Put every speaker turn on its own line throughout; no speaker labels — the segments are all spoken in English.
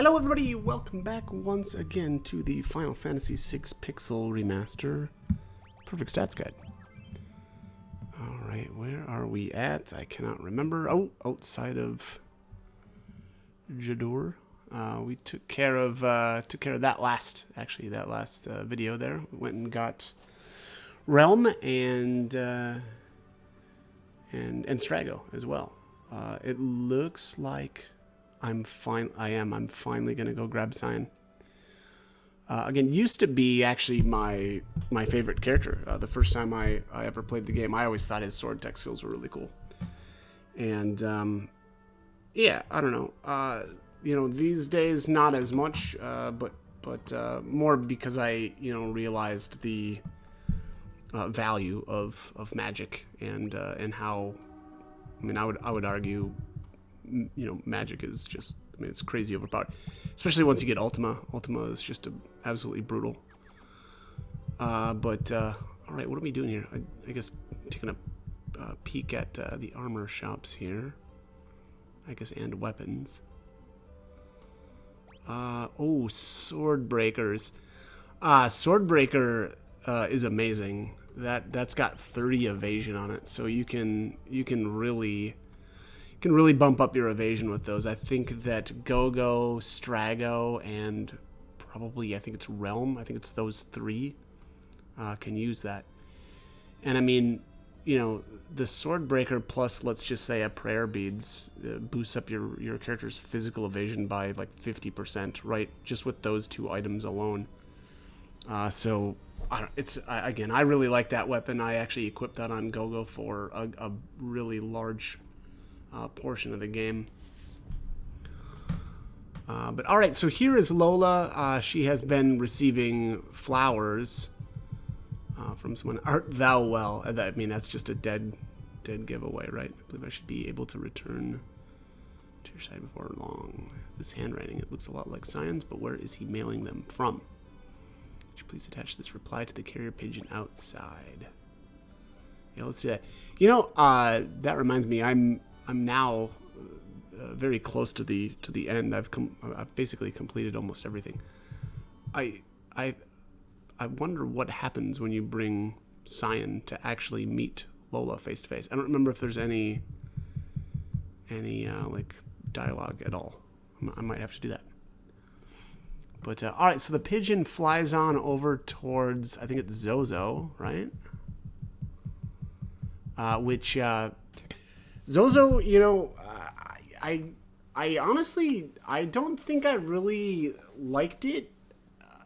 Hello everybody, welcome back once again to the Final Fantasy VI Pixel Remaster Perfect Stats Guide. Alright, where are we at? I cannot remember. Oh, outside of Jador. We took care of that last video there. We went and got Relm and Strago as well. It looks like I'm finally gonna go grab Cyan. Again, used to be actually my favorite character. The first time I ever played the game, I always thought his sword tech skills were really cool. And yeah, I don't know. You know, these days not as much, but more because I realized the value of magic and how. I mean, I would argue, magic is just, it's crazy overpowered. Especially once you get Ultima. Ultima is just absolutely brutal. Alright, what are we doing here? I guess taking a peek at the armor shops here. I guess, and weapons. Oh, sword breakers. Swordbreaker is amazing. That's got 30 evasion on it, so you can really bump up your evasion with those. I think that Gogo, Strago, and probably I think it's Relm. I think it's those three can use that. And I mean, the Swordbreaker plus, let's just say, a prayer beads boosts up your character's physical evasion by like 50%, right? Just with those two items alone. So I really like that weapon. I actually equipped that on Gogo for a really large portion of the game. But all right, so here is Lola. She has been receiving flowers from someone. Art thou well? I mean, that's just a dead giveaway, right? I believe I should be able to return to your side before long. This handwriting, it looks a lot like Cyan's, but where is he mailing them from? Would you please attach this reply to the carrier pigeon outside? Yeah, let's do that. That reminds me, I'm now very close to the end. I've basically completed almost everything. I wonder what happens when you bring Cyan to actually meet Lola face to face. I don't remember if there's any like dialogue at all. I might have to do that. But all right, so the pigeon flies on over towards, I think it's Zozo, right? Which Zozo, I honestly, I don't think I really liked it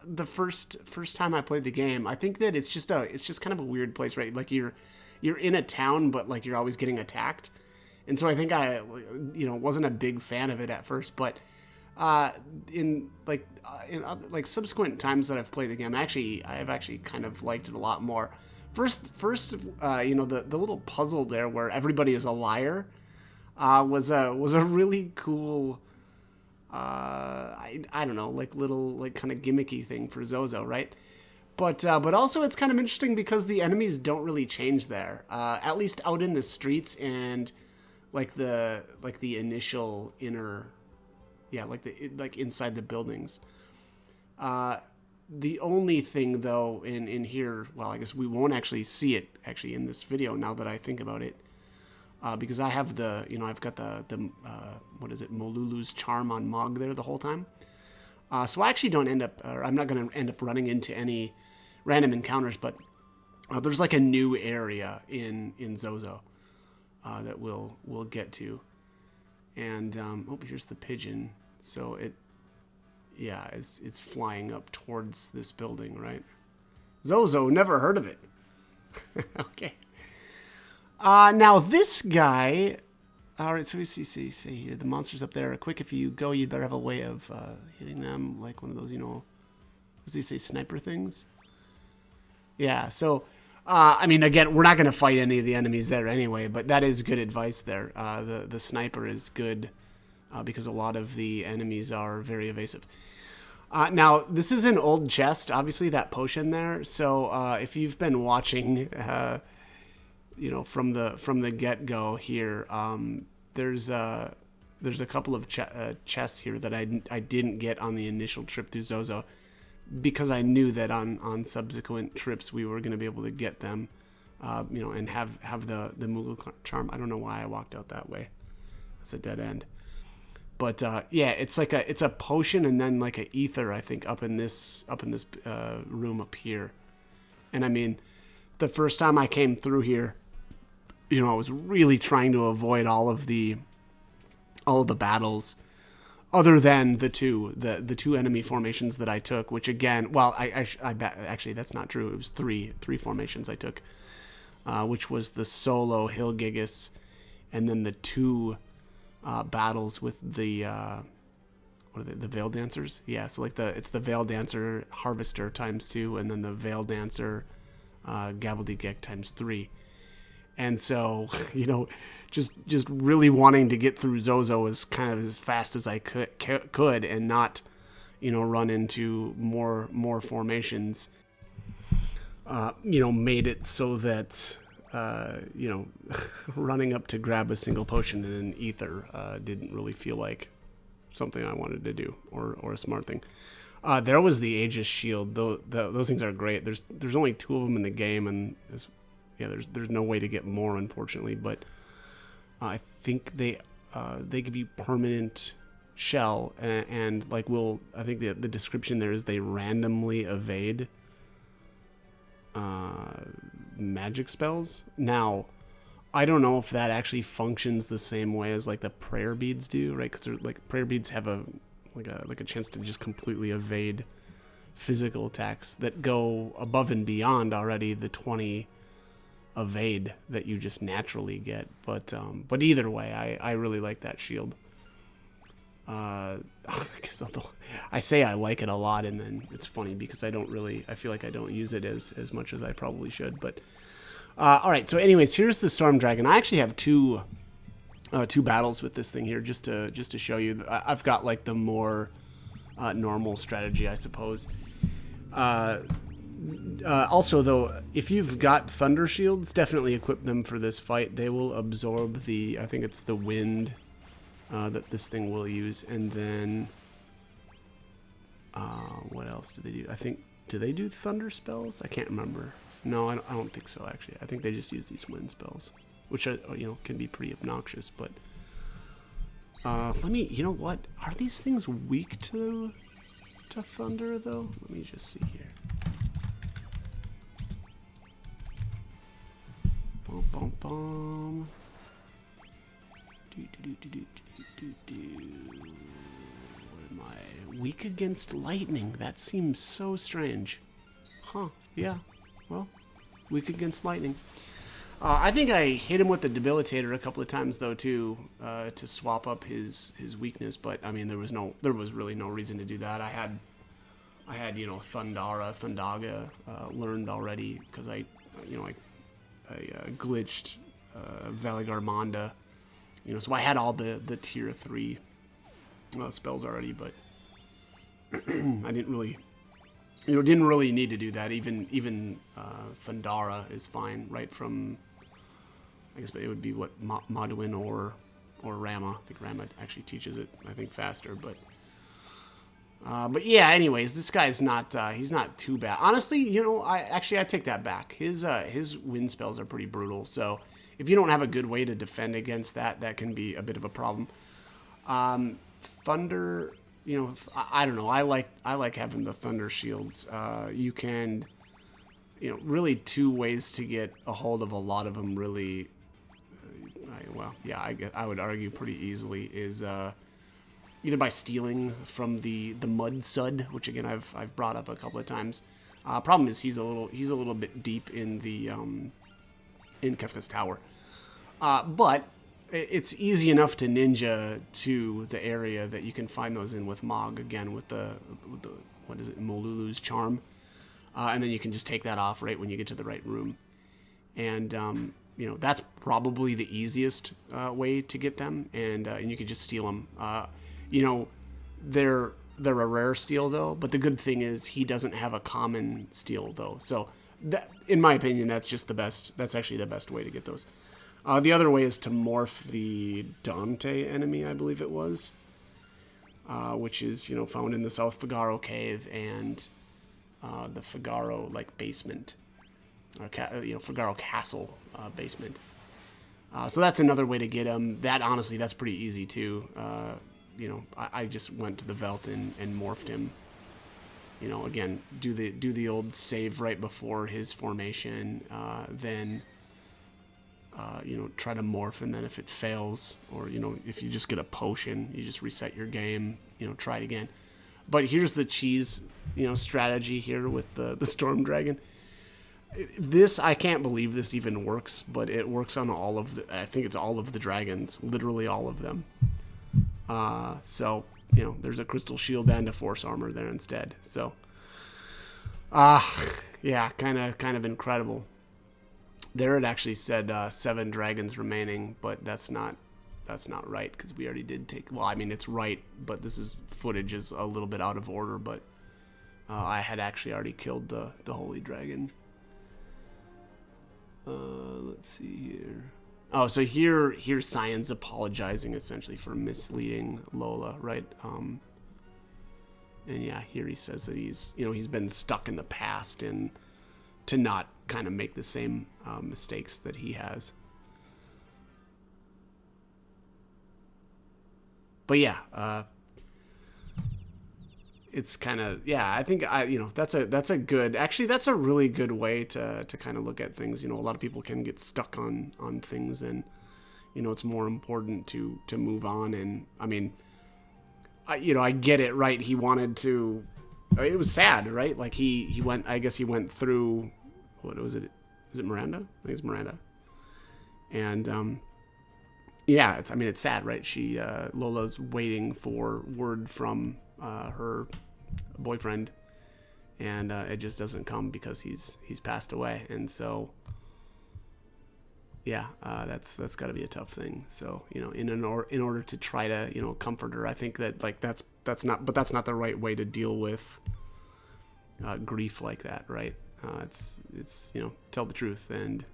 the first time I played the game. I think that it's just kind of a weird place, right? Like you're in a town, but like you're always getting attacked. And so I think I wasn't a big fan of it at first, but in subsequent times that I've played the game, I've actually kind of liked it a lot more. First, the little puzzle there where everybody is a liar was a really cool, I don't know, like little like kind of gimmicky thing for Zozo, right? But also it's kind of interesting because the enemies don't really change there, at least out in the streets and like the initial inner, like inside the buildings. The only thing, though, in here, well, I guess we won't actually see it in this video now that I think about it, because I have I've got the what is it, Molulu's charm on Mog there the whole time. So I actually don't I'm not going to end up running into any random encounters, but there's like a new area in Zozo that we'll get to. And, here's the pigeon. So it's flying up towards this building, right? Zozo, never heard of it. Okay. Now this guy, all right, so we see here, the monsters up there are quick. If you go, you'd better have a way of hitting them, like one of those, what does he say, sniper things? Yeah, so, I mean, again, we're not going to fight any of the enemies there anyway, but that is good advice there. The sniper is good because a lot of the enemies are very evasive. Now, this is an old chest, obviously, that potion there. So if you've been watching, from the get-go here, there's there's a couple of chests here that I didn't get on the initial trip through Zozo, because I knew that on subsequent trips we were going to be able to get them, and have the Moogle charm. I don't know why I walked out that way. It's a dead end. But it's like it's a potion and then like an ether, I think, up in this room up here. And I mean, the first time I came through here, I was really trying to avoid all of the battles, other than the two enemy formations that I took. Which again, well, actually that's not true. It was three formations I took, which was the solo Hill Gigas, and then the two battles with the what are they, the Veil Dancers? Yeah, so like it's the Veil Dancer Harvester ×2, and then the Veil Dancer Gobbledygook ×3. And so, just really wanting to get through Zozo as kind of as fast as I could and not, run into more formations, made it so that, running up to grab a single potion and an ether didn't really feel like something I wanted to do or a smart thing. There was the Aegis Shield. Those things are great. There's only 2 of them in the game, and there's no way to get more, unfortunately. But I think they give you permanent shell, and like I think the description there is they randomly evade magic spells. Now, I don't know if that actually functions the same way as like the prayer beads do, right? Because like prayer beads have a chance to just completely evade physical attacks that go above and beyond already the 20 evade that you just naturally get. But either way, I really like that shield. Because I say I like it a lot, and then it's funny because I feel like I don't use it as much as I probably should. But all right, so anyways, here's the Storm Dragon. I actually have two battles with this thing here, just to show you. I've got like the more normal strategy, I suppose. Also, though, if you've got Thunder Shields, definitely equip them for this fight. They will absorb I think it's the wind that this thing will use. And then, what else do they do? Do they do thunder spells? I can't remember. No, I don't think so, actually. I think they just use these wind spells, which are, can be pretty obnoxious. But you know what? Are these things weak to thunder, though? Let me just see here. Bum, bum, bum. What am I? Weak against lightning. That seems so strange. Huh. Yeah. Well, weak against lightning. I think I hit him with the debilitator a couple of times though too, to swap up his weakness. But I mean, there was really no reason to do that. I had Thundaga learned already because I glitched Valigarmonda, so I had all the tier 3 spells already, but I didn't really need to do that. Even Thundara is fine right from, I guess it would be what, Modwin or Rama. I think Rama actually teaches it, I think, faster, but yeah, anyways, this guy's he's not too bad. Honestly, I take that back. His wind spells are pretty brutal, so if you don't have a good way to defend against that can be a bit of a problem. Thunder, I don't know. I like having the thunder shields. You can, really 2 ways to get a hold of a lot of them. Really, I would argue pretty easily is either by stealing from the Mud Sud, which again I've brought up a couple of times. Problem is he's a little bit deep in the in Kefka's Tower, but it's easy enough to ninja to the area that you can find those in with Mog, again with the what is it, Molulu's charm, and then you can just take that off right when you get to the right room, and that's probably the easiest way to get them, and you can just steal them. They're a rare steal though, but the good thing is he doesn't have a common steal though, so that, in my opinion, that's just the best. That's actually the best way to get those. The other way is to morph the Dante enemy, I believe it was, which is, you know, found in the South Figaro cave and the Figaro like basement, or you know, Figaro castle basement. So that's another way to get him. That honestly, that's pretty easy too. You know, I just went to the Velt and morphed him. You know, again, do the old save right before his formation, then you know, try to morph, and then if it fails, or you know, if you just get a potion, you just reset your game. You know, try it again. But here's the cheese, you know, strategy here with the Storm Dragon. This, I can't believe this even works, but it works on all of the, I think it's all of the dragons, literally all of them. So, you know, there's a crystal shield and a force armor there instead. So, yeah, kind of incredible. There it actually said 7 dragons remaining, but that's not right, because we already did take, well, I mean, it's right, but footage is a little bit out of order, but I had actually already killed the holy dragon. Let's see here. Oh, so here's Cyan's apologizing essentially for misleading Lola, right? And yeah, here he says that he's been stuck in the past and to not kind of make the same mistakes that he has. But yeah, it's kind of, yeah, I think that's a good, actually that's a really good way to kind of look at things. You know, a lot of people can get stuck on things, and you know, it's more important to move on. And I mean, I get it, right? He wanted to, it was sad, right? Like he went, I guess he went through, what was it? Is it Miranda? I think it's Miranda. And yeah, it's sad, right? Lola's waiting for word from her boyfriend, and it just doesn't come because he's passed away. And so yeah, that's got to be a tough thing. So, you know, in order to try to, you know, comfort her, I think that like that's not the right way to deal with grief like that, right? It's you know, tell the truth, and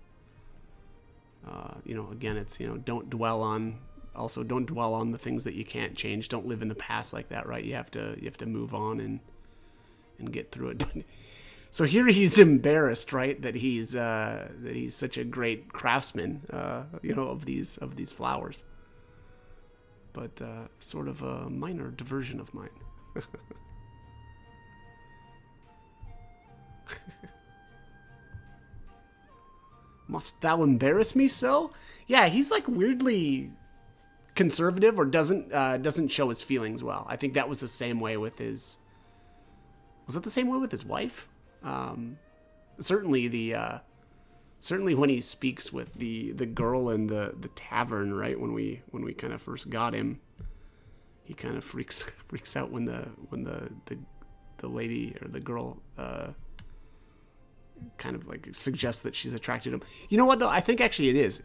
you know, again, it's, you know, don't dwell on the things that you can't change. Don't live in the past like that, right? You have to move on and get through it. So here he's embarrassed, right, that he's such a great craftsman, you know, of these flowers. But sort of a minor diversion of mine. Must thou embarrass me so? Yeah, he's like weirdly conservative, or doesn't show his feelings well. I think that was the same way with his. Was it the same way with his wife? Certainly when he speaks with the girl in the tavern, right? When we kind of first got him, he kind of freaks out when the lady or the girl kind of like suggests that she's attracted to him. You know what though? I think actually it is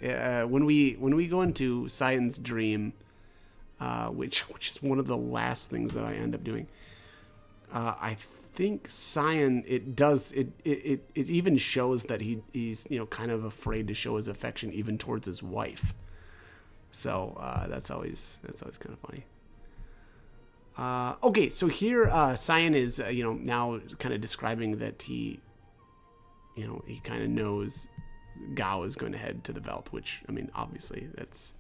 when we go into Cyan's dream, which is one of the last things that I end up doing. I think Cyan, it even shows that he's, you know, kind of afraid to show his affection even towards his wife. So that's always kind of funny. Okay, so here Cyan is you know, now kind of describing that he kind of knows Gao is going to head to the Velt, which, I mean, obviously that's,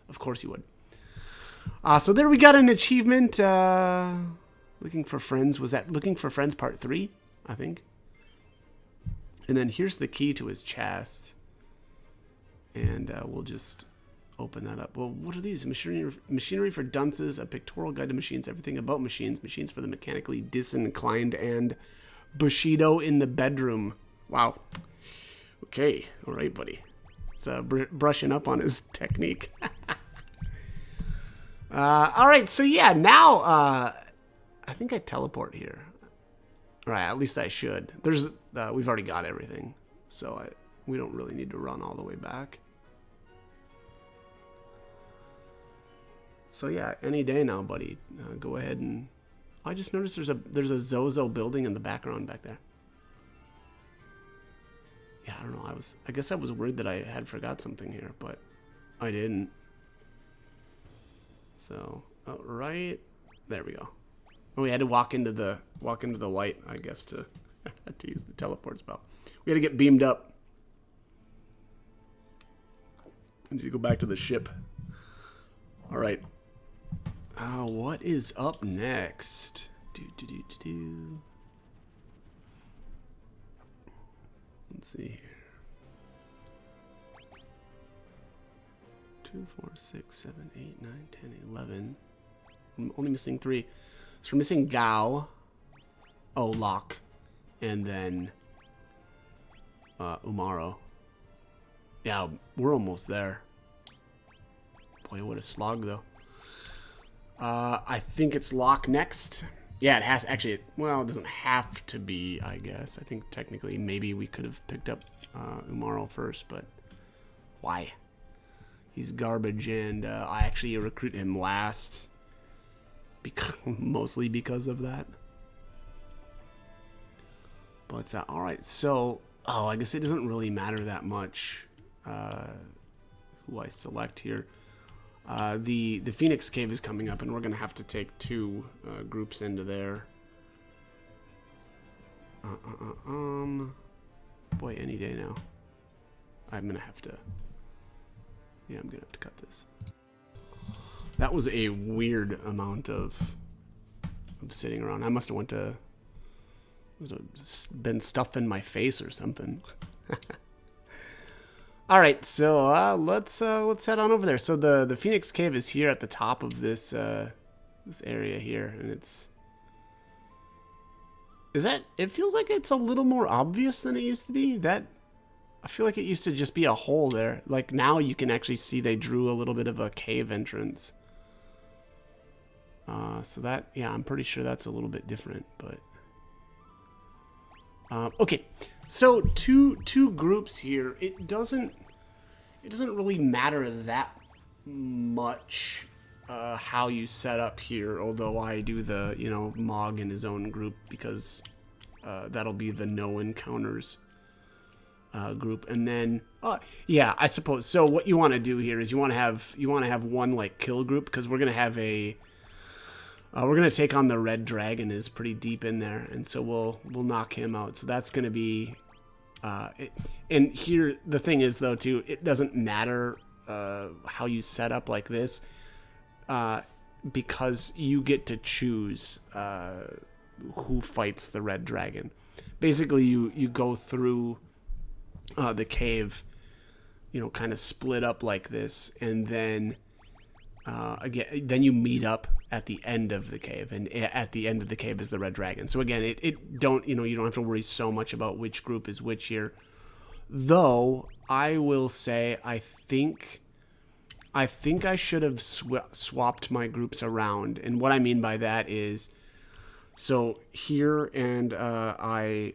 of course he would. So there we got an achievement. Looking for Friends. Was that Looking for Friends Part 3, I think? And then here's the key to his chest. And we'll just open that up. Well, what are these? Machinery for dunces, a pictorial guide to machines, everything about machines for the mechanically disinclined, and Bushido in the bedroom. Wow. Okay. All right, buddy. It's brushing up on his technique. All right. So, yeah, now... I think I teleport here. All right, at least I should. There's we've already got everything, so we don't really need to run all the way back. So yeah, any day now, buddy. Go ahead and I just noticed there's a Zozo building in the background back there. Yeah, I don't know. I guess I was worried that I had forgot something here, but I didn't. So, right there we go. Oh, we had to walk into the light, I guess, to use the teleport spell. We had to get beamed up. I need to go back to the ship. All right. What is up next? Let's see here. 2, 4, 6, 7, 8, 9, 10, 11. I'm only missing 3. So we're missing Gao. Oh, Locke. And then Umaro. Yeah, we're almost there. Boy, what a slog, though. I think it's Locke next. Yeah, it has actually. Well, it doesn't have to be, I guess. I think technically maybe we could have picked up Umaro first, but why? He's garbage, and I actually recruit him last, mostly because of that. But all right, so I guess it doesn't really matter that much who I select here. The Phoenix Cave is coming up, and we're gonna have to take 2 groups into there. Boy, any day now. I'm gonna have to. Yeah, I'm gonna have to cut this. That was a weird amount of sitting around. I must have been stuffed in my face or something. All right, so let's head on over there. So the Phoenix Cave is here at the top of this this area here, and it feels like it's a little more obvious than it used to be. I feel like it used to just be a hole there. Like now you can actually see they drew a little bit of a cave entrance. So that, yeah, I'm pretty sure that's a little bit different, but okay. So two groups here. It doesn't really matter that much how you set up here, although I do the, Mog in his own group because that'll be the no encounters group. And then yeah, I suppose so. What you want to do here is you want to have one like kill group, because we're gonna have we're gonna take on the red dragon, is pretty deep in there, and so we'll knock him out. So that's gonna be and here the thing is though too, it doesn't matter how you set up like this, because you get to choose who fights the red dragon. Basically you go through the cave, kind of split up like this, and then then you meet up at the end of the cave, and at the end of the cave is the red dragon. So again, you don't have to worry so much about which group is which here. Though I will say, I think I should have swapped my groups around, and what I mean by that is, so here, and I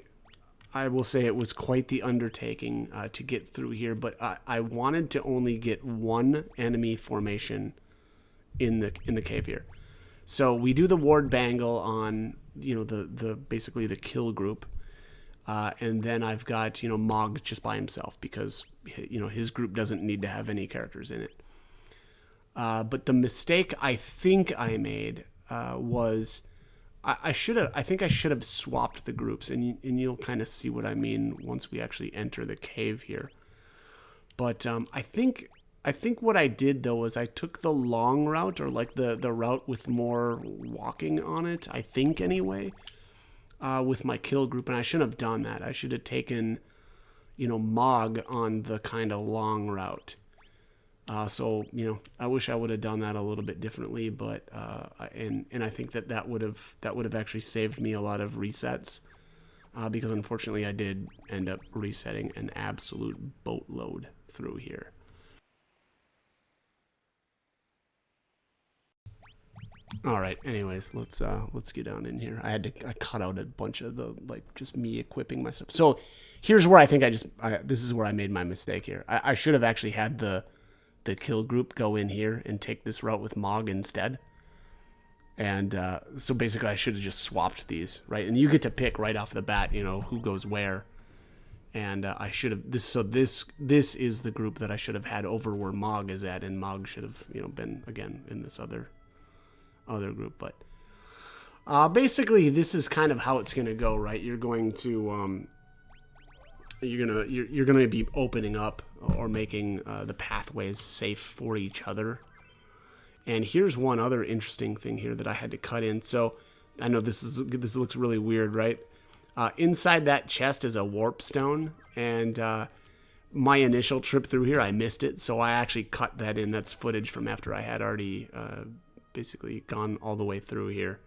will say it was quite the undertaking to get through here, but I wanted to only get one enemy formation in the cave here. So we do the ward bangle on the basically the kill group, and then I've got Mog just by himself, because his group doesn't need to have any characters in it. But the mistake I think I made was I think I should have swapped the groups, and you'll kind of see what I mean once we actually enter the cave here. But I think what I did though was I took the long route, or like the route with more walking on it, I think anyway, with my kill group, and I shouldn't have done that. I should have taken Mog on the kind of long route. So I wish I would have done that a little bit differently, but and I think that would have actually saved me a lot of resets, because unfortunately I did end up resetting an absolute boatload through here. All right. Anyways, let's get down in here. I cut out a bunch of the just me equipping myself. So here's where I think this is where I made my mistake here. I should have actually had the kill group go in here and take this route with Mog instead. And so basically I should have just swapped these, right? And you get to pick right off the bat, who goes where. And I should have this. So this is the group that I should have had over where Mog is at, and Mog should have been again in this other group. But basically, this is kind of how it's going to go, right? You're going to you're gonna be opening up or making the pathways safe for each other. And here's one other interesting thing here that I had to cut in. So I know this looks really weird, right? Inside that chest is a warp stone, and my initial trip through here, I missed it, so I actually cut that in. That's footage from after I had already basically gone all the way through here,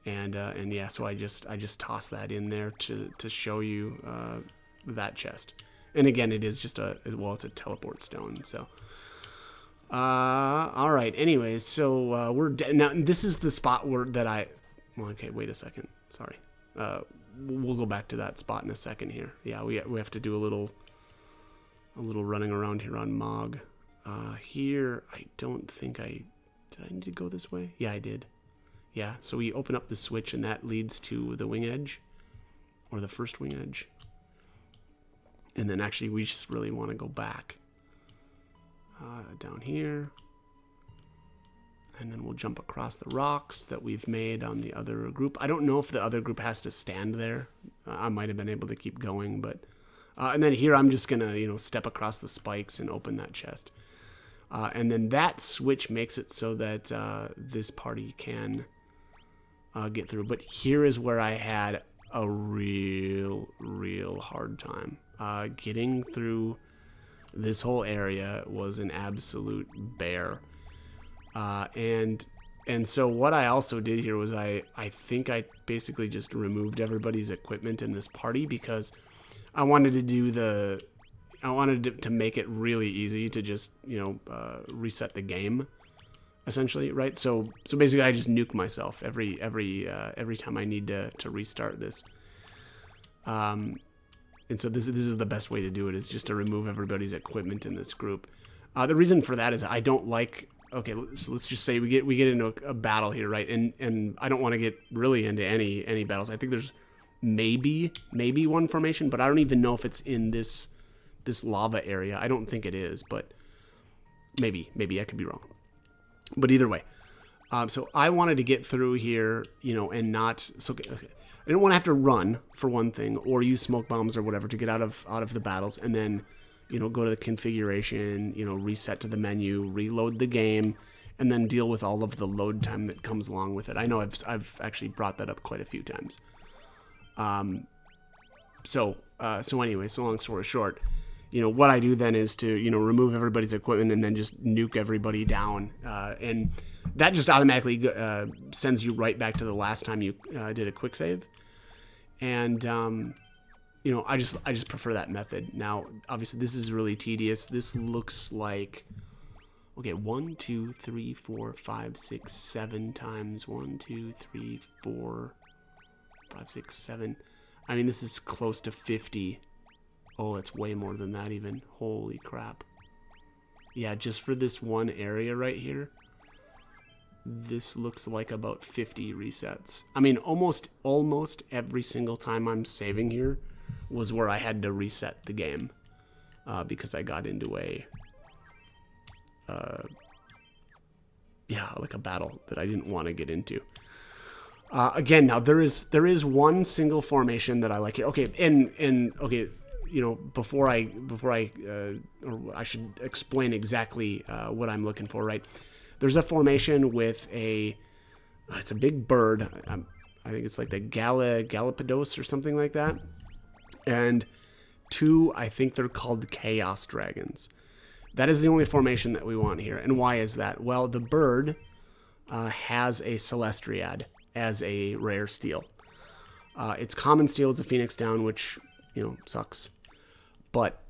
and yeah, so I just tossed that in there to show you that chest. And again, it is just it's a teleport stone. So all right. Anyways, so we're now. This is the spot okay, wait a second. Sorry. We'll go back to that spot in a second here. Yeah, we have to do a little running around here on Mog. Here, I don't think did I need to go this way? Yeah, I did. Yeah, so we open up the switch, and that leads to the wing edge, or the first wing edge. And then actually, we just really want to go back down here. And then we'll jump across the rocks that we've made on the other group. I don't know if the other group has to stand there. I might have been able to keep going, but and then here I'm just gonna step across the spikes and open that chest. And then that switch makes it so that this party can get through. But here is where I had a real hard time. Getting through this whole area was an absolute bear. And so what I also did here was I think I basically just removed everybody's equipment in this party, because I wanted to make it really easy to just reset the game, essentially, right? So basically I just nuke myself every time I need to restart this. And so this is the best way to do it, is just to remove everybody's equipment in this group. The reason for that is I don't like. Okay, so let's just say we get into a battle here, right? And I don't want to get really into any battles. I think there's maybe one formation, but I don't even know if it's in this lava area. I don't think it is, but maybe I could be wrong. But either way, so I wanted to get through here, and not I didn't want to have to run, for one thing, or use smoke bombs or whatever to get out of the battles, and then go to the configuration, reset to the menu, reload the game, and then deal with all of the load time that comes along with it. I know I've actually brought that up quite a few times. So anyway, so long story short, what I do then is to, remove everybody's equipment and then just nuke everybody down. And that just automatically sends you right back to the last time you did a quick save. And, I just prefer that method. Now, obviously, this is really tedious. This looks like, okay, 1, 2, 3, 4, 5, 6, 7 times 1, 2, 3, 4, 5, 6, 7. I mean, this is close to 50. Oh, it's way more than that even. Holy crap. Yeah, just for this one area right here, this looks like about 50 resets. I mean, almost every single time I'm saving here was where I had to reset the game because I got into like a battle that I didn't want to get into. Again, now there is one single formation that I like here. Okay, and okay, before I or I should explain exactly what I'm looking for, right? There's a formation with it's a big bird. I think it's like the Galapagos or something like that. And 2, I think they're called Chaos Dragons. That is the only formation that we want here. And why is that? Well, the bird has a Celestiad as a rare steel. Its common steel is a Phoenix Down, which, sucks. But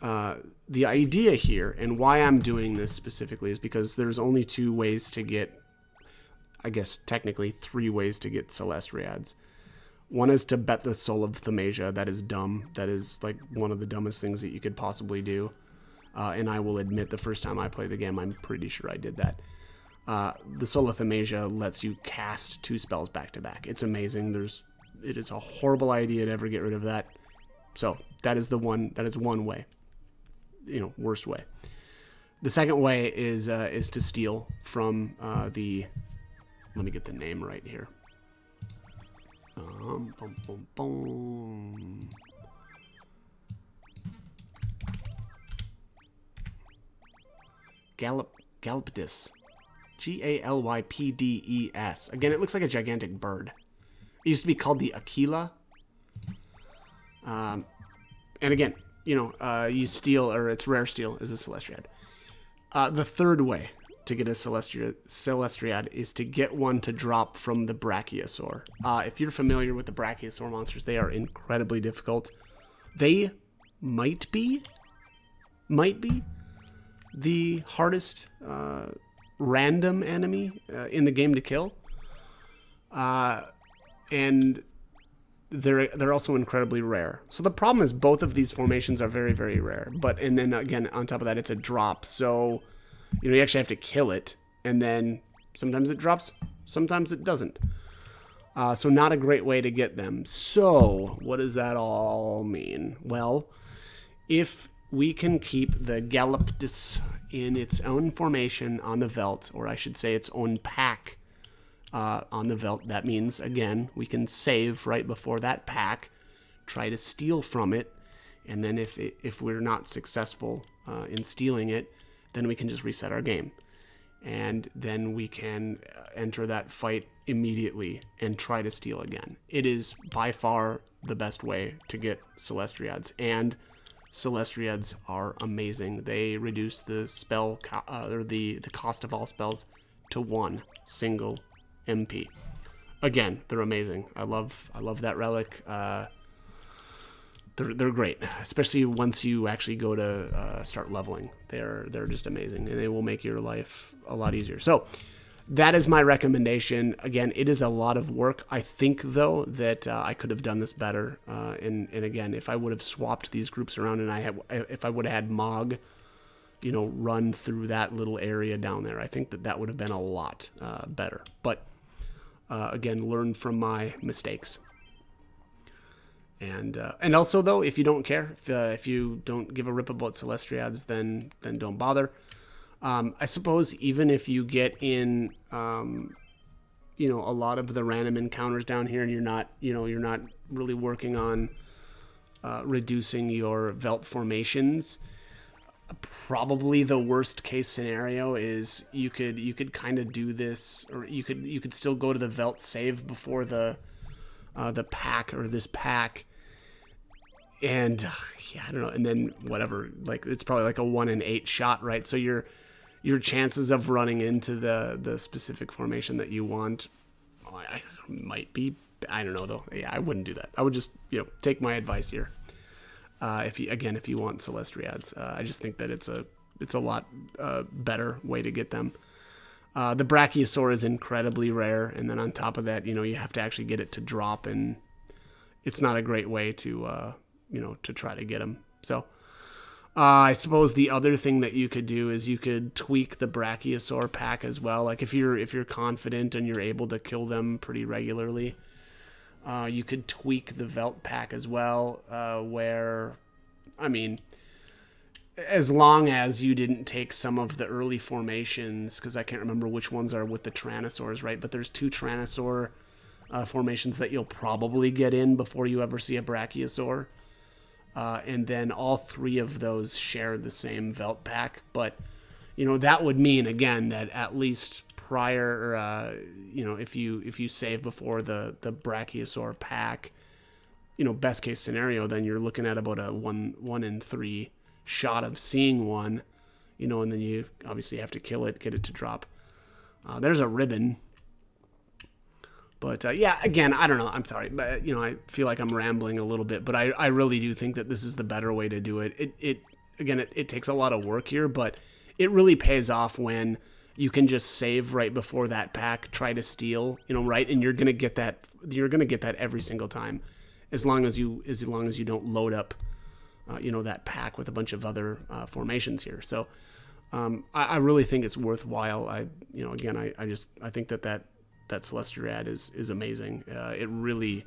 the idea here, and why I'm doing this specifically, is because there's only 2 ways to get, I guess technically 3 ways to get Celestiads. One is to bet the soul of Thaumasia. That is dumb. That is like one of the dumbest things that you could possibly do. And I will admit, the first time I played the game, I'm pretty sure I did that. The soul of Thaumasia lets you cast 2 spells back to back. It's amazing. It is a horrible idea to ever get rid of that. So that is one way, worst way. The second way is to steal from the, let me get the name right here. Boom, boom, boom. Galpdis. Galpdes. Again, it looks like a gigantic bird. It used to be called the Aquila. And again, you steal, or it's rare steal, is a Celestriad. The third way to get a Celestriad is to get one to drop from the Brachiosaur. If you're familiar with the Brachiosaur monsters, they are incredibly difficult. They might be the hardest random enemy in the game to kill. And they're also incredibly rare. So the problem is both of these formations are very, very rare. And then again, on top of that, it's a drop. So, you actually have to kill it. And then sometimes it drops, sometimes it doesn't. So not a great way to get them. So what does that all mean? Well, if we can keep the Galpdis in its own formation on the Veldt, or I should say its own pack on the Veldt, that means, again, we can save right before that pack, try to steal from it, and then if we're not successful in stealing it, then we can just reset our game. And then we can enter that fight immediately and try to steal again. It is by far the best way to get Celestriads, and Celestriads are amazing. They reduce the spell or the cost of all spells to 1 single MP. Again, they're amazing. I love that relic. They're great, especially once you actually go to start leveling. They're just amazing, and they will make your life a lot easier. So that is my recommendation. Again, it is a lot of work. I think, though, that I could have done this better. And again, if I would have swapped these groups around, and if I would have had Mog, run through that little area down there, I think that would have been a lot better. But again, learn from my mistakes. And also, though, if you don't care, if you don't give a rip about Celestriads, then don't bother. I suppose even if you get in, a lot of the random encounters down here, and you're not really working on reducing your Veldt formations, probably the worst case scenario is you could kind of do this, or you could still go to the Veldt save before the pack or this pack. And yeah, I don't know. And then whatever, like it's probably like a 1 in 8 shot, right? So your chances of running into the specific formation that you want, might be, I don't know though. Yeah, I wouldn't do that. I would just take my advice here. If you want Celestriads, I just think that it's a lot better way to get them. The Brachiosaur is incredibly rare, and then on top of that, you have to actually get it to drop, and it's not a great way to to try to get them. So I suppose the other thing that you could do is you could tweak the Brachiosaur pack as well. Like if you're confident and you're able to kill them pretty regularly, you could tweak the Veldt pack as well, where, I mean, as long as you didn't take some of the early formations, because I can't remember which ones are with the Tyrannosaurs, right? But there's 2 Tyrannosaur formations that you'll probably get in before you ever see a Brachiosaur. And then all 3 of those share the same Veldt pack. But, that would mean, again, that at least prior, if you save before the Brachiosaur pack, best case scenario, then you're looking at about a 1 in 3 shot of seeing one, and then you obviously have to kill it, get it to drop. There's a ribbon. But yeah, again, I don't know. I'm sorry, but I feel like I'm rambling a little bit. But I really do think that this is the better way to do it. It takes a lot of work here, but it really pays off when you can just save right before that pack, try to steal, right, and you're gonna get that. You're gonna get that every single time, as long as you don't load up, that pack with a bunch of other formations here. So I really think it's worthwhile. I think that Celestriad is amazing. It really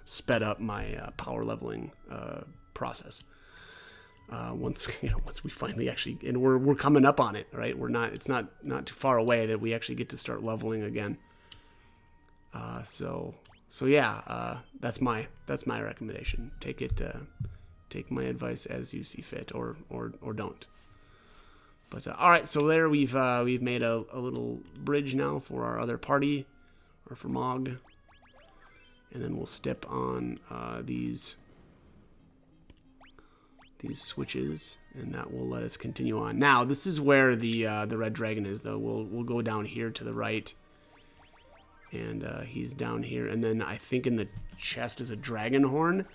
sped up my power leveling process. Once we finally actually, and we're coming up on it, right? It's not too far away that we actually get to start leveling again. So yeah, that's my recommendation. Take my advice as you see fit, or don't. But all right, so there we've made a little bridge now for our other party, or for Mog, and then we'll step on these switches, and that will let us continue on. Now this is where the red dragon is, though. We'll go down here to the right, and he's down here, and then I think in the chest is a dragon horn.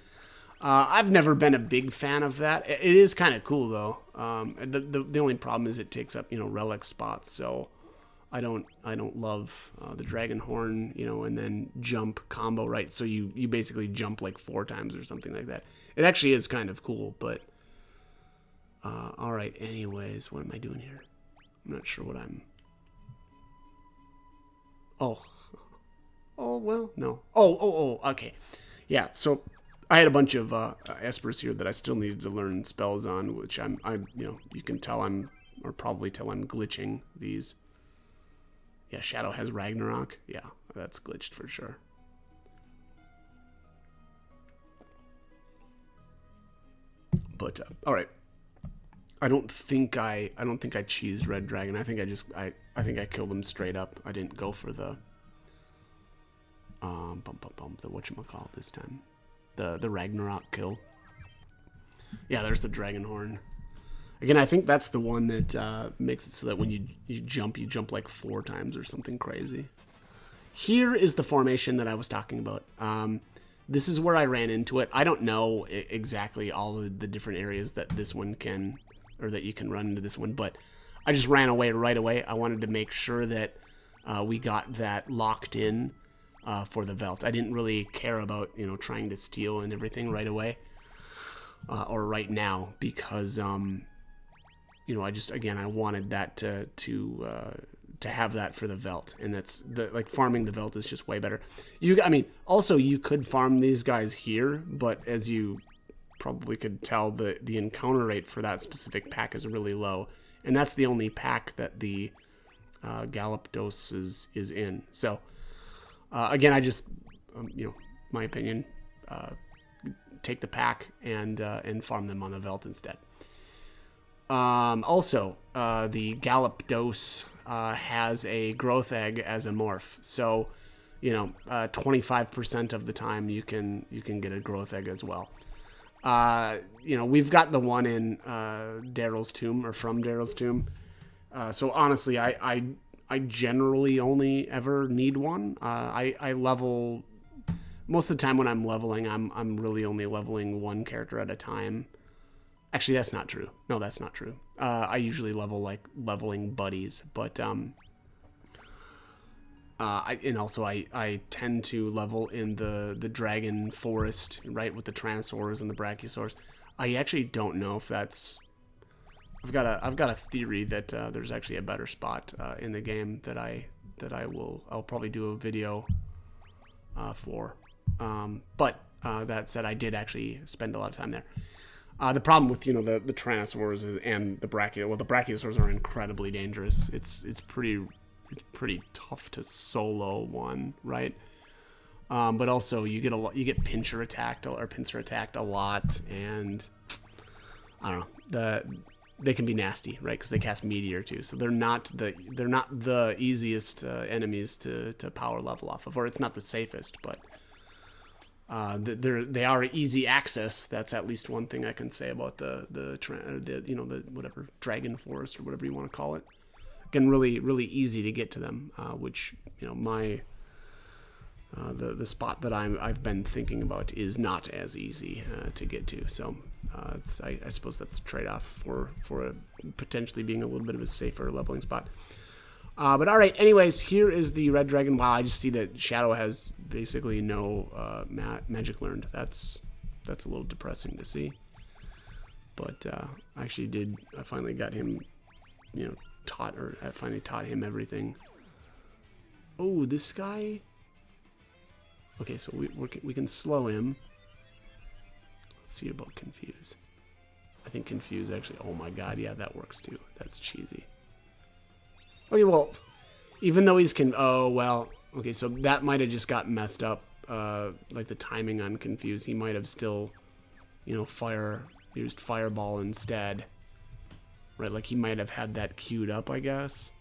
I've never been a big fan of that. It is kind of cool, though. The only problem is it takes up, relic spots. So I don't love the dragon horn, and then jump combo, right? So you basically jump like 4 times or something like that. It actually is kind of cool, but all right. Anyways, what am I doing here? I'm not sure what I'm. Oh, well, no. Oh, okay. Yeah. So I had a bunch of espers here that I still needed to learn spells on, which I'm you can tell or probably tell I'm glitching these. Yeah, Shadow has Ragnarok. Yeah, that's glitched for sure. But all right, I don't think I cheesed Red Dragon. I think I killed him straight up. I didn't go for the the whatchamacallit this time. The Ragnarok kill. Yeah, there's the dragon horn. Again, I think that's the one that makes it so that when you jump like 4 times or something crazy. Here is the formation that I was talking about. This is where I ran into it. I don't know exactly all of the different areas that this one can, or that you can run into this one, but I just ran away right away. I wanted to make sure that we got that locked in for the Velt. I didn't really care about, trying to steal and everything right away, or right now, because, I wanted that to have that for the Velt, and that's farming the Velt is just way better. Also you could farm these guys here, but as you probably could tell, the encounter rate for that specific pack is really low, and that's the only pack that the Galapagos is in. So again, I just my opinion, take the pack and farm them on the Velt instead. Also, the Galapagos has a growth egg as a morph, so 25% of the time you can get a growth egg as well. We've got the one in Daryl's tomb, or from Daryl's tomb. So honestly, I generally only ever need one. I level most of the time when I'm leveling. I'm really only leveling one character at a time. Actually, that's not true. No, that's not true. I usually leveling buddies, but I tend to level in the dragon forest, right, with the Tyrannosaurs and the Brachiosaurs. I actually don't know if that's. I've got a theory that there's actually a better spot in the game that I'll probably do a video for. But that said, I did actually spend a lot of time there. The problem with the Tyrannosaurs and the Brachiosaurs are incredibly dangerous. It's pretty tough to solo one, right? But also you get pincer attacked a lot, and I don't know, they can be nasty, right? Because they cast Meteor too, so they're not the easiest enemies to power level off of, or it's not the safest, but they are easy access. That's at least one thing I can say about the whatever Dragon Forest or whatever you want to call it. Again, really easy to get to them, which my the spot that I've been thinking about is not as easy to get to. So I suppose that's a trade-off for potentially being a little bit of a safer leveling spot. But all right, anyways, here is the Red Dragon. Wow, I just see that Shadow has basically no magic learned. That's a little depressing to see. But I finally got him, I finally taught him everything. Oh, this guy. Okay, so we can slow him. Let's see about confuse. I think confuse actually. Oh my god, yeah, that works too. That's cheesy. Okay, well, even though he's oh well. Okay, so that might have just got messed up. Like the timing on confuse, he might have still, you know, used fireball instead. Right, like he might have had that queued up, I guess.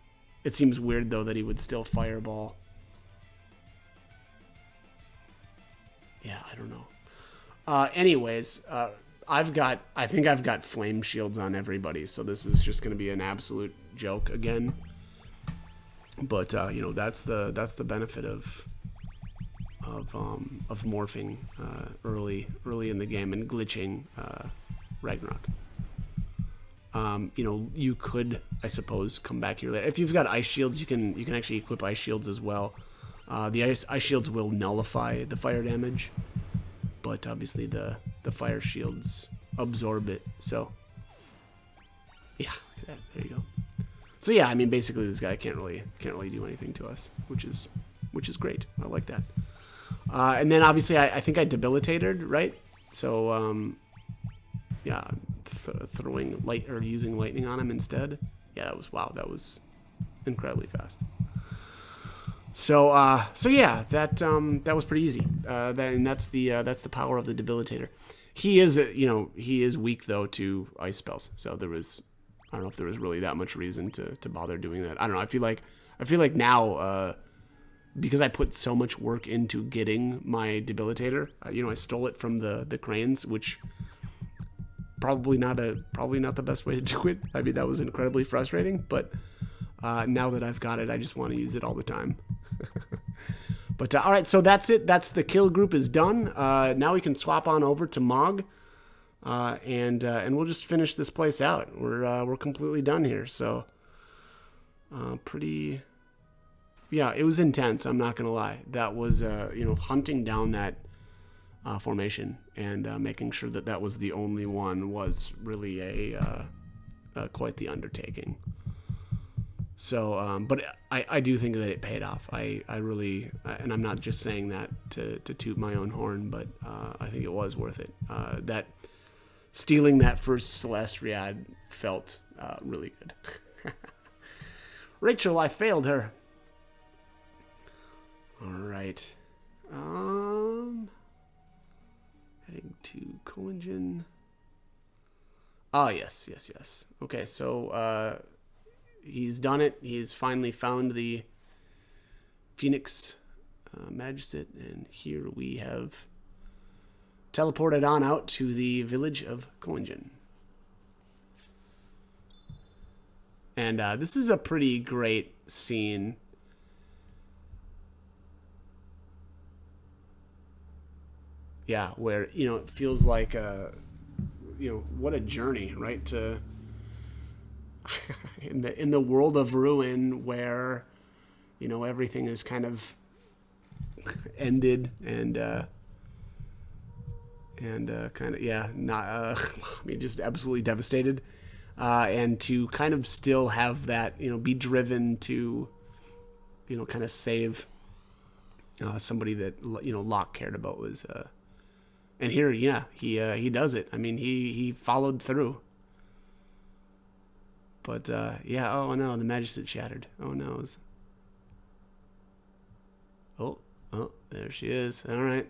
It seems weird though that he would still fireball. Yeah, I don't know. Anyways, I think I've got flame shields on everybody, so this is just gonna be an absolute joke again. But you know, that's the benefit of morphing early in the game and glitching Ragnarok. You know, you could, I suppose, come back here later. If you've got ice shields, you can actually equip ice shields as well. The ice shields will nullify the fire damage, but obviously the fire shields absorb it. So yeah, look at that. There you go. So yeah, I mean, basically this guy can't really do anything to us, which is great. I like that. And then obviously I think I debilitated, right? So yeah, throwing light or using lightning on him instead. Yeah, that was incredibly fast. So yeah, that was pretty easy. That's the power of the debilitator. He is weak though to ice spells. So I don't know if there was really that much reason to bother doing that. I don't know. I feel like now, because I put so much work into getting my debilitator, I stole it from the cranes, which probably not the best way to do it. I mean, that was incredibly frustrating, but now that I've got it, I just want to use it all the time. But all right, so that's it. That's the kill group is done. Now we can swap on over to Mog, and we'll just finish this place out. We're completely done here. So pretty, yeah, it was intense. I'm not gonna lie. That was hunting down that formation and making sure that was the only one was really quite the undertaking. So, but I do think that it paid off. I really, and I'm not just saying that to toot my own horn, but I think it was worth it. That stealing that first Celes Riad felt really good. Rachel, I failed her. All right. Heading to Collingen. Ah, yes. Okay, so he's done it. He's finally found the Phoenix Magicite, and here we have teleported on out to the village of Collingen. And this is a pretty great scene. Yeah, where, it feels like, what a journey, right? To in the world of ruin where, everything is kind of ended and kind of, yeah, not, I mean, just absolutely devastated. And to kind of still have that, be driven to, kind of save somebody that, Locke cared about was, and here, yeah, he does it. I mean, he followed through. But, yeah, oh no, the Magicite shattered. Oh no. Oh, there she is. All right.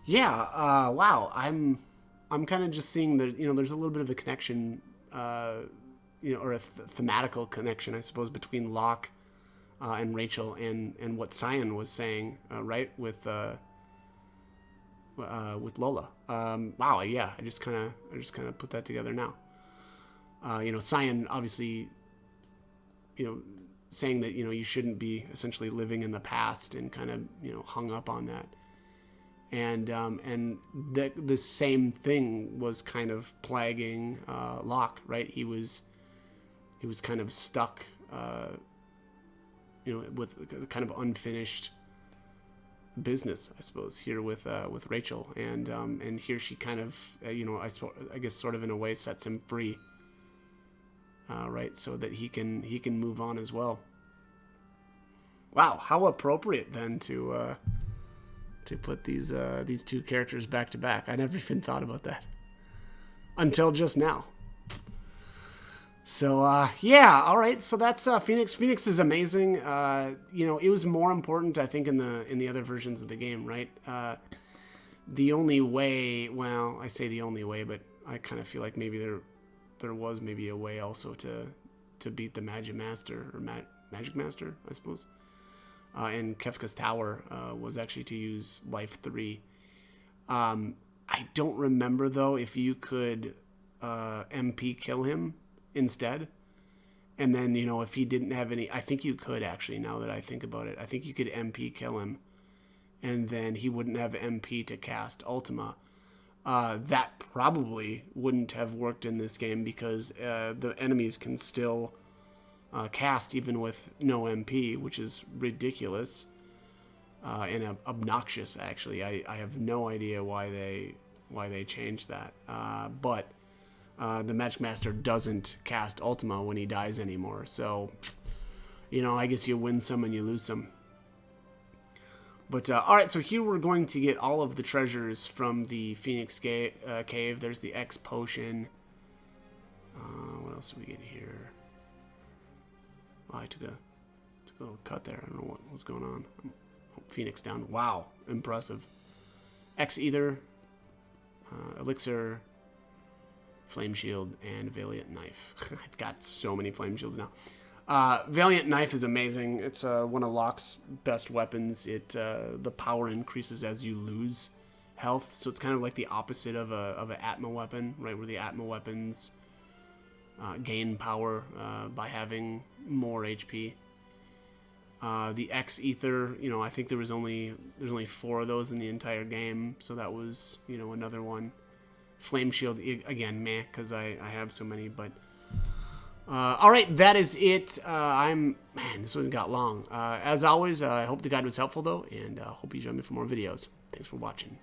Yeah, wow. I'm kind of just seeing that, there's a little bit of a connection, or a thematical connection, I suppose, between Locke and Rachel and what Cyan was saying, right, with Lola. Wow, yeah, I just kind of put that together now. Cyan obviously, saying that, you shouldn't be essentially living in the past and kind of, hung up on that. and the same thing was kind of plaguing Locke, right? He was kind of stuck, with kind of unfinished business, I suppose, here with Rachel, and here she kind of, I guess sort of in a way sets him free, right, so that he can move on as well. Wow, how appropriate then to put these two characters back to back. I never even thought about that until just now. So, yeah, all right. So that's Phoenix. Phoenix is amazing. It was more important, I think, in the other versions of the game, right? The only way, well, I say the only way, but I kind of feel like maybe there was maybe a way also to beat the Magic Master, I suppose. And Kefka's Tower was actually to use Life 3. I don't remember, though, if you could MP kill him instead, and then if he didn't have any, I think you could actually, now that I think about it, I think you could MP kill him, and then he wouldn't have MP to cast Ultima. That probably wouldn't have worked in this game because the enemies can still cast even with no MP, which is ridiculous and obnoxious. Actually, I have no idea why they changed that, but the Magic Master doesn't cast Ultima when he dies anymore. So, I guess you win some and you lose some. But, alright, so here we're going to get all of the treasures from the Phoenix Cave. There's the X Potion. What else do we get here? Oh, I took a little cut there. I don't know what was going on. Phoenix down. Wow, impressive. X Ether, Elixir, Flame Shield, and Valiant Knife. I've got so many Flame Shields now. Valiant Knife is amazing. It's one of Locke's best weapons. The power increases as you lose health, so it's kind of like the opposite of an Atma weapon, right? Where the Atma weapons gain power by having more HP. The X Ether, I think there's only 4 of those in the entire game, so that was another one. Flame Shield, again, meh, because I have so many, but alright, that is it. Man, this one got long. As always, I hope the guide was helpful, though, and hope you join me for more videos. Thanks for watching.